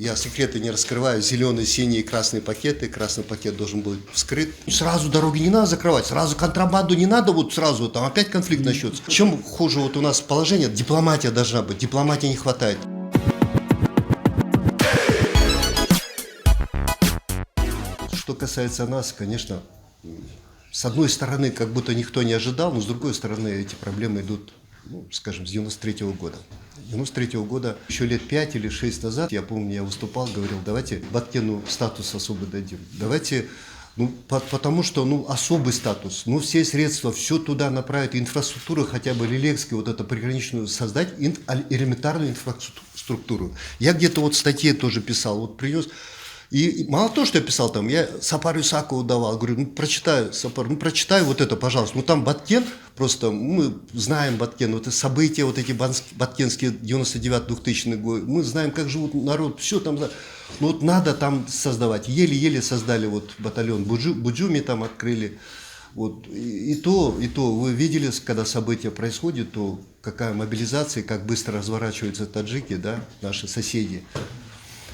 Я секреты не раскрываю. Зеленые, синие, красные пакеты. Красный пакет должен быть вскрыт. Сразу дороги не надо закрывать, сразу контрабанду не надо, вот сразу там опять конфликт начнется. Чем хуже вот у нас положение, дипломатия должна быть, дипломатии не хватает. Что касается нас, конечно, с одной стороны, как будто никто не ожидал, но с другой стороны, эти проблемы идут, ну, скажем, с 93-го года. 93-го года, еще лет 5 или 6 назад, я помню, я выступал, говорил, давайте Баткену статус особый дадим. Давайте, потому что, особый статус, все средства, все туда направить, инфраструктуру хотя бы лилекски, вот это приграничную создать, элементарную инфраструктуру. Я где-то вот в статье тоже писал, вот принес. И мало того, что я писал там, я Сапару Исакову давал, говорю, прочитай, Сапар, прочитай вот это, пожалуйста. Там Баткен, просто мы знаем Баткен, вот события, вот эти баткенские 99-2000 год, мы знаем, как живут народ, все там, вот надо там создавать. Еле-еле создали вот батальон Буджуми там открыли. Вот, и то вы видели, когда события происходят, то какая мобилизация, как быстро разворачиваются таджики, да, наши соседи.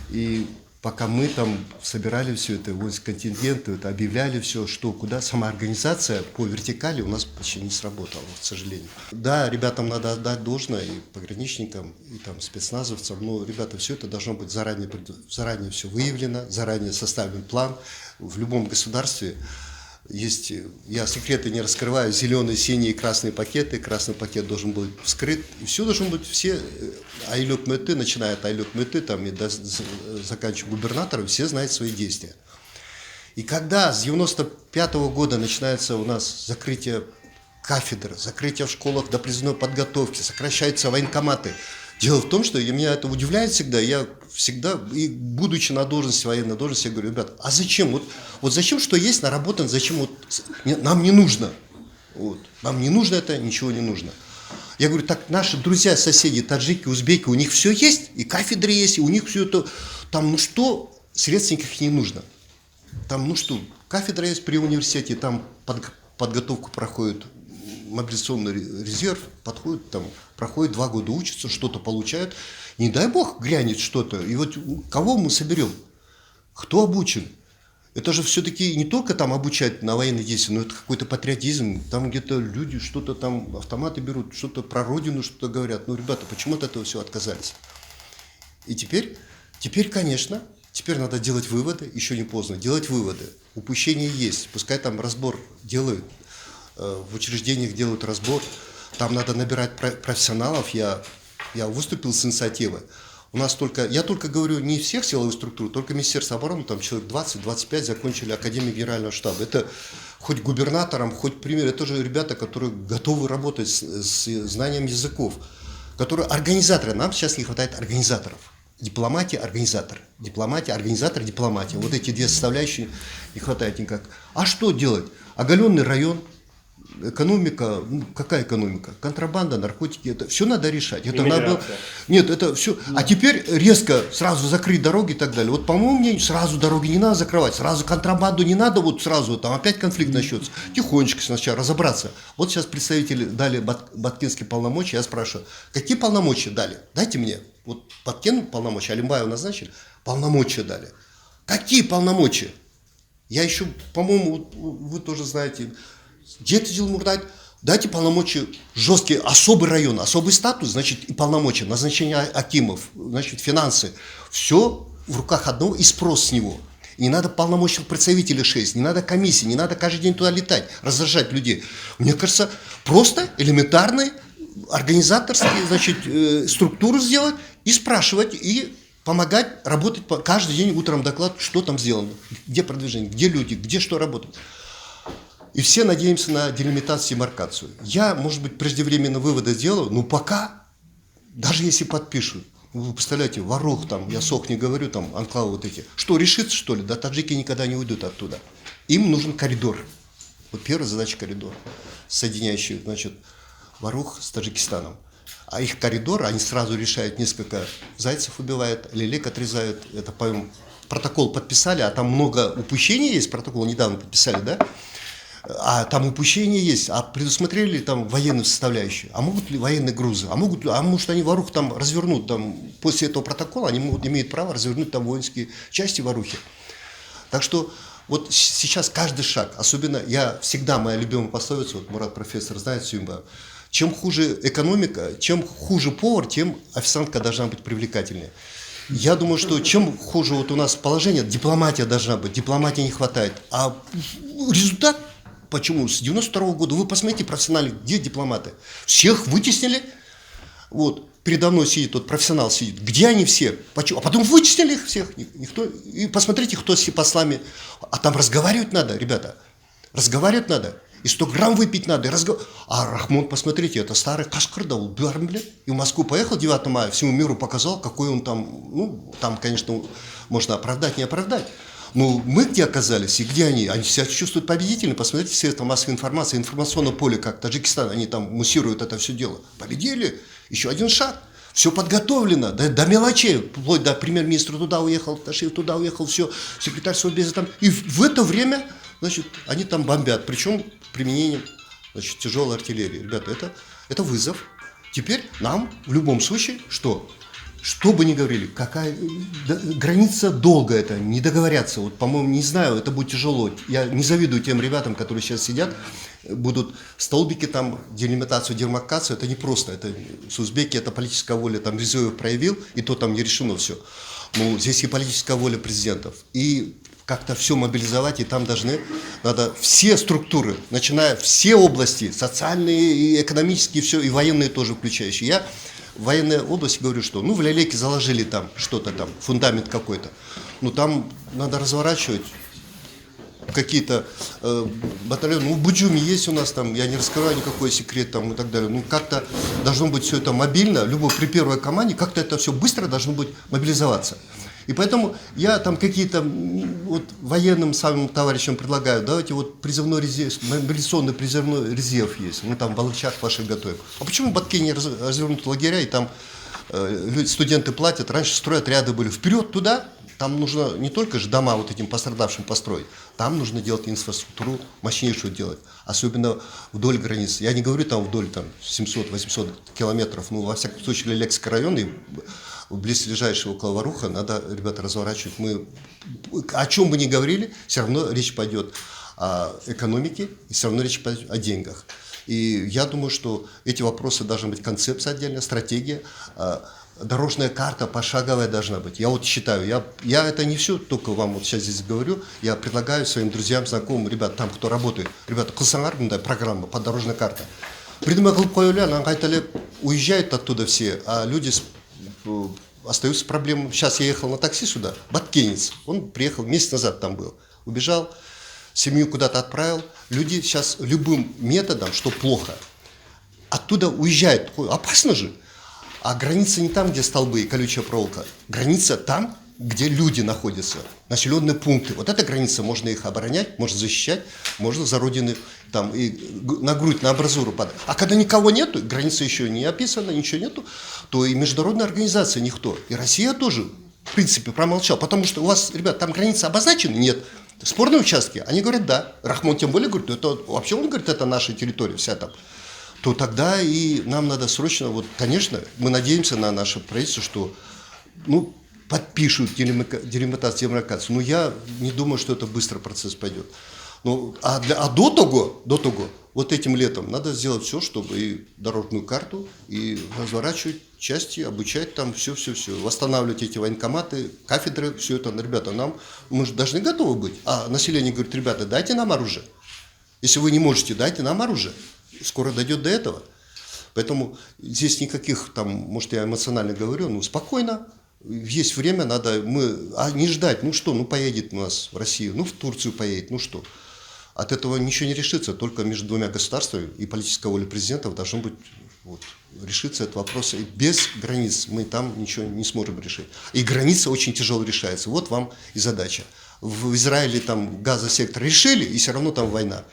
И пока мы там собирали все это, контингенты, это объявляли все, что, куда, сама организация по вертикали у нас почти не сработала, к сожалению. Да, ребятам надо отдать должное, и пограничникам, и там спецназовцам, но, ребята, все это должно быть заранее все выявлено, заранее составлен план. В любом государстве есть, я секреты не раскрываю, зеленые, синие, красные пакеты. Красный пакет должен быть вскрыт. И все должно быть, все, Айлюк Мэты, начиная от Айлюк Мэты, там, и заканчивая губернатором, все знают свои действия. И когда с 95-го года начинается у нас закрытие кафедр, закрытие в школах до призывной подготовки, сокращаются военкоматы. Дело в том, что меня это удивляет всегда, я всегда, и будучи на должности, военной должности, я говорю, ребят, а зачем? Вот зачем, что есть, наработано, зачем вот, нам не нужно. Вот, нам не нужно это, ничего не нужно. Я говорю, так наши друзья, соседи, таджики, узбеки, у них все есть, и кафедры есть, и у них все это, там, средств никаких не нужно. Там, кафедра есть при университете, там подготовку проходит, мобилизационный резерв, подходит, там, проходит 2 года, учатся, что-то получают. Не дай бог грянет что-то. И вот кого мы соберем? Кто обучен? Это же все-таки не только там обучать на военные действия, но это какой-то патриотизм. Там где-то люди что-то там, автоматы берут, что-то про родину что-то говорят. Ребята, почему от этого все отказались? И теперь, конечно, теперь надо делать выводы, еще не поздно, делать выводы. Упущения есть, пускай там разбор делают. В учреждениях делают разбор, там надо набирать профессионалов. Я выступил с инициативой. У нас я только говорю не всех силовых структур, только Министерство обороны, там человек 20-25 закончили Академию Генерального штаба. Это хоть губернаторам, хоть премьер, это же ребята, которые готовы работать с знанием языков, которые организаторы. Нам сейчас не хватает организаторов. Дипломатия, организатор. Дипломатия, организатор, дипломатия. Вот эти две составляющие не хватает никак. А что делать? Оголенный район. Экономика, какая экономика? Контрабанда, наркотики, это все надо решать. Это надо, нет, это все. А теперь резко сразу закрыть дороги и так далее. Вот, по моему мнению, сразу дороги не надо закрывать, сразу контрабанду не надо, вот сразу там опять конфликт начнется. Тихонечко сначала разобраться. Вот сейчас представители дали баткенские полномочия, я спрашиваю, какие полномочия дали? Дайте мне. Вот Баткен полномочия, Алимбаева назначили, полномочия дали. Какие полномочия? Я еще, по-моему, вы тоже знаете, дайте полномочия жесткие, особый район, особый статус, значит, и полномочия, назначение акимов, значит, финансы. Все в руках одного и спрос с него. И не надо полномочных представителей 6, не надо комиссии, не надо каждый день туда летать, раздражать людей. Мне кажется, просто элементарные организаторские, значит, структуру сделать и спрашивать, и помогать работать каждый день утром доклад, что там сделано, где продвижение, где люди, где что работает. И все надеемся на делимитацию и маркацию. Я, может быть, преждевременно выводы сделаю, но пока, даже если подпишут, вы представляете, Ворох там, я СОХ не говорю, там, анклавы вот эти, что, решится, что ли? Да, таджики никогда не уйдут оттуда. Им нужен коридор. Вот первая задача — коридор, соединяющий, значит, Ворох с Таджикистаном. А их коридор, они сразу решают, несколько зайцев убивают, лелек отрезают. Это, по-моему, протокол подписали, а там много упущений есть, протокол недавно подписали, да? А там упущения есть, а предусмотрели ли там военную составляющую, а могут ли военные грузы, а может они Варуху там развернут, там, после этого протокола они имеют право развернуть там воинские части Варухи. Так что вот сейчас каждый шаг, особенно моя любимая пословица, вот Мурат профессор знает всю, чем хуже экономика, чем хуже повар, тем официантка должна быть привлекательнее. Я думаю, что чем хуже вот у нас положение, дипломатия должна быть, дипломатии не хватает. А результат, почему? С 92 года, вы посмотрите профессионально, где дипломаты? Всех вытеснили, вот, передо мной сидит, тот профессионал сидит, где они все? Почему? А потом вытеснили их всех, никто, и посмотрите, кто с послами, а там разговаривать надо, ребята, разговаривать надо. И 100 грамм выпить надо. А Рахмон, посмотрите, это старый Кашкардал, блядь. И в Москву поехал 9 мая, всему миру показал, какой он там, ну, там, конечно, можно оправдать, не оправдать. Но мы где оказались и где они? Они себя чувствуют победителями. Посмотрите, средства массовой информации, информационное поле, как Таджикистан, они там муссируют это все дело. Победили, еще один шаг. Все подготовлено, до мелочей, вплоть до премьер-министра туда уехал, Ташиев туда уехал, все, секретарь Совбеза там. И в это время, значит, они там бомбят, причем применением, значит, тяжелой артиллерии. Ребята, это вызов. Теперь нам в любом случае что? Что бы ни говорили, какая граница долго это, не договорятся. Вот, по-моему, не знаю, это будет тяжело. Я не завидую тем ребятам, которые сейчас сидят, будут столбики там, делимитацию, демаркацию. Это не просто. Это с узбеки, это политическая воля, там Резоев проявил, и то там не решено все. Ну, здесь и политическая воля президентов, и как-то все мобилизовать, и там надо все структуры, начиная все области, социальные, и экономические, все, и военные тоже включающие. Я в военной области говорю, что, ну, в Лялеке заложили там что-то там, фундамент какой-то, но там надо разворачивать какие-то батальоны. Ну, в Буджуме есть у нас там, я не раскрываю никакой секрет там и так далее. Ну, как-то должно быть все это мобильно, при первой команде, как-то это все быстро должно быть мобилизоваться. И поэтому я там какие-то вот военным самым товарищам предлагаю, давайте вот призывной резерв, мобилизационный призывной резерв есть, мы там в Балычах ваших готовим. А почему в Батке не развернут лагеря, и там студенты платят, раньше стройотряды были, вперед туда, там нужно не только же дома вот этим пострадавшим построить, там нужно делать инфраструктуру, мощнейшую делать, особенно вдоль границы. Я не говорю там вдоль там 700-800 километров, ну, во всяком случае, Лялекский район и близлежащего около Варуха надо, ребята, разворачивать. Мы, о чем бы ни говорили, все равно речь пойдет о экономике, и все равно речь пойдет о деньгах. И я думаю, что эти вопросы должны быть концепция отдельная, стратегия, дорожная карта пошаговая должна быть. Я вот считаю, я это не все только вам вот сейчас здесь говорю, я предлагаю своим друзьям, знакомым, ребят, там, кто работает, ребята, Кылсанар, программа по дорожной карте. Придумай уезжают оттуда все, а люди остаются проблемы. Сейчас я ехал на такси сюда, баткенец, он приехал месяц назад там был, убежал, семью куда-то отправил. Люди сейчас любым методом, что плохо, оттуда уезжают. Опасно же. А граница не там, где столбы и колючая проволока. Граница там, где люди находятся, населенные пункты. Вот эта граница, можно их оборонять, можно защищать, можно за родины там, и на грудь, на амбразуру падать. А когда никого нету, граница еще не описана, ничего нету, то и международная организация никто. И Россия тоже, в принципе, промолчала. Потому что у вас, ребят, там граница обозначена? Нет. Спорные участки? Они говорят, да. Рахмон тем более говорит, это вообще он говорит, это наша территория вся там. То тогда и нам надо срочно, вот, конечно, мы надеемся на наше правительство, что, ну, подпишут делимитацию, демаркацию. Но я не думаю, что это быстро процесс пойдет. Ну, до того, вот этим летом надо сделать все, чтобы и дорожную карту, и разворачивать части, обучать там все, восстанавливать эти военкоматы, кафедры, все это. Ребята, мы же должны готовы быть. А население говорит, ребята, дайте нам оружие. Если вы не можете, дайте нам оружие. Скоро дойдет до этого. Поэтому здесь никаких, там, может, я эмоционально говорю, ну, спокойно. Есть время, надо, не ждать, поедет у нас в Россию, в Турцию поедет, что. От этого ничего не решится, только между двумя государствами и политическая воля президентов должно быть, решиться этот вопрос. И без границ мы там ничего не сможем решить. И граница очень тяжело решается. Вот вам и задача. В Израиле там газосектор решили, и все равно там война.